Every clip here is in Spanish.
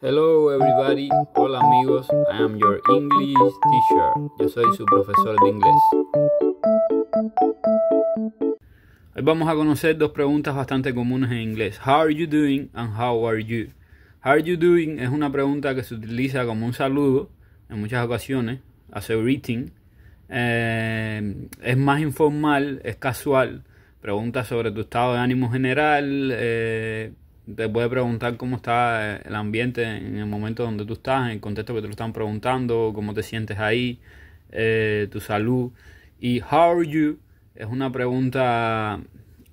Hello everybody, hola amigos, I am your English teacher. Yo soy su profesor de inglés. Hoy vamos a conocer dos preguntas bastante comunes en inglés. How are you doing and how are you? How are you doing es una pregunta que se utiliza como un saludo en muchas ocasiones, as a greeting. Es más informal, es casual. Pregunta sobre tu estado de ánimo general. Te puede preguntar cómo está el ambiente en el momento donde tú estás, en el contexto que te lo están preguntando, cómo te sientes ahí, tu salud. Y how are you es una pregunta,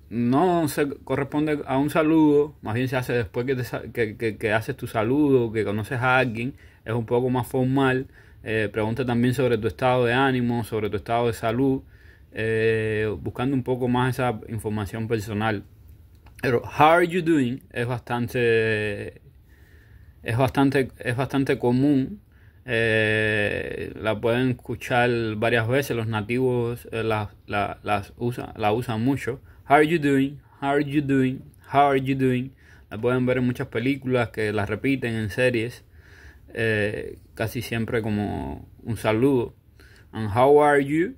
no se corresponde a un saludo, más bien se hace después que haces tu saludo, que conoces a alguien, es un poco más formal. Pregunta también sobre tu estado de ánimo, sobre tu estado de salud, buscando un poco más esa información personal. Pero how are you doing es bastante común. La pueden escuchar varias veces. Los nativos la usan mucho. How are you doing? How are you doing? How are you doing? La pueden ver en muchas películas que la repiten en series. Casi siempre como un saludo. And how are you?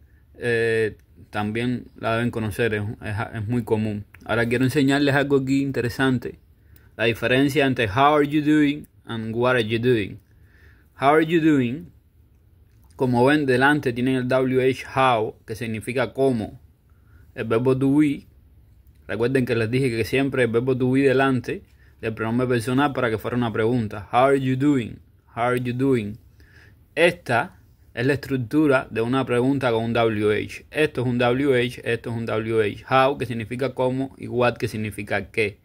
También la deben conocer, es muy común. Ahora quiero enseñarles algo aquí interesante. La diferencia entre how are you doing and what are you doing. How are you doing, como ven delante tienen el WH how, que significa cómo. El verbo to be, recuerden que les dije que siempre el verbo to be delante del pronombre personal para que fuera una pregunta. How are you doing? How are you doing? Esta es la estructura de una pregunta con un WH. Esto es un WH, esto es un WH. How, que significa cómo, y what, que significa qué.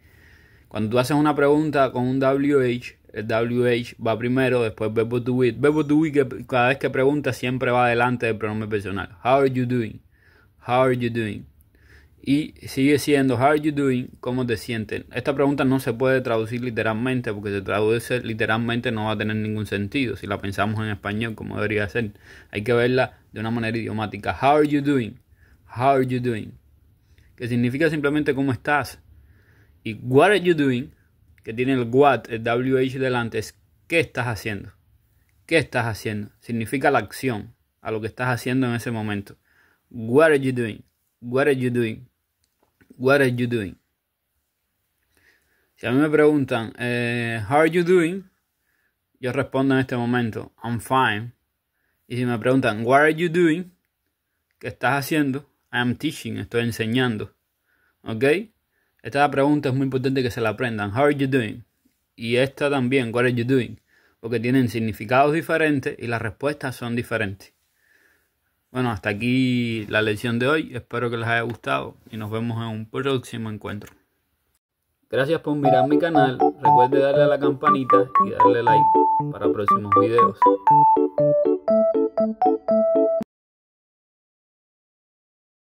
Cuando tú haces una pregunta con un WH, el WH va primero, después verbo to be. El verbo to be, que cada vez que preguntas siempre va delante del pronombre personal. How are you doing? How are you doing? Y sigue siendo how are you doing, ¿cómo te sientes? Esta pregunta no se puede traducir literalmente, porque si se traduce literalmente no va a tener ningún sentido si la pensamos en español como debería ser. Hay que verla de una manera idiomática. How are you doing? How are you doing? Que significa simplemente cómo estás. Y what are you doing, que tiene el what, el WH delante, es ¿qué estás haciendo? ¿Qué estás haciendo? Significa la acción, a lo que estás haciendo en ese momento. What are you doing? What are you doing? What are you doing? Si a mí me preguntan, how are you doing? Yo respondo en este momento, I'm fine. Y si me preguntan, what are you doing? ¿Qué estás haciendo? I'm teaching, estoy enseñando. ¿Ok? Esta pregunta es muy importante que se la aprendan. How are you doing? Y esta también, what are you doing? Porque tienen significados diferentes y las respuestas son diferentes. Bueno, hasta aquí la lección de hoy. Espero que les haya gustado y nos vemos en un próximo encuentro. Gracias por mirar mi canal. Recuerde darle a la campanita y darle like para próximos videos.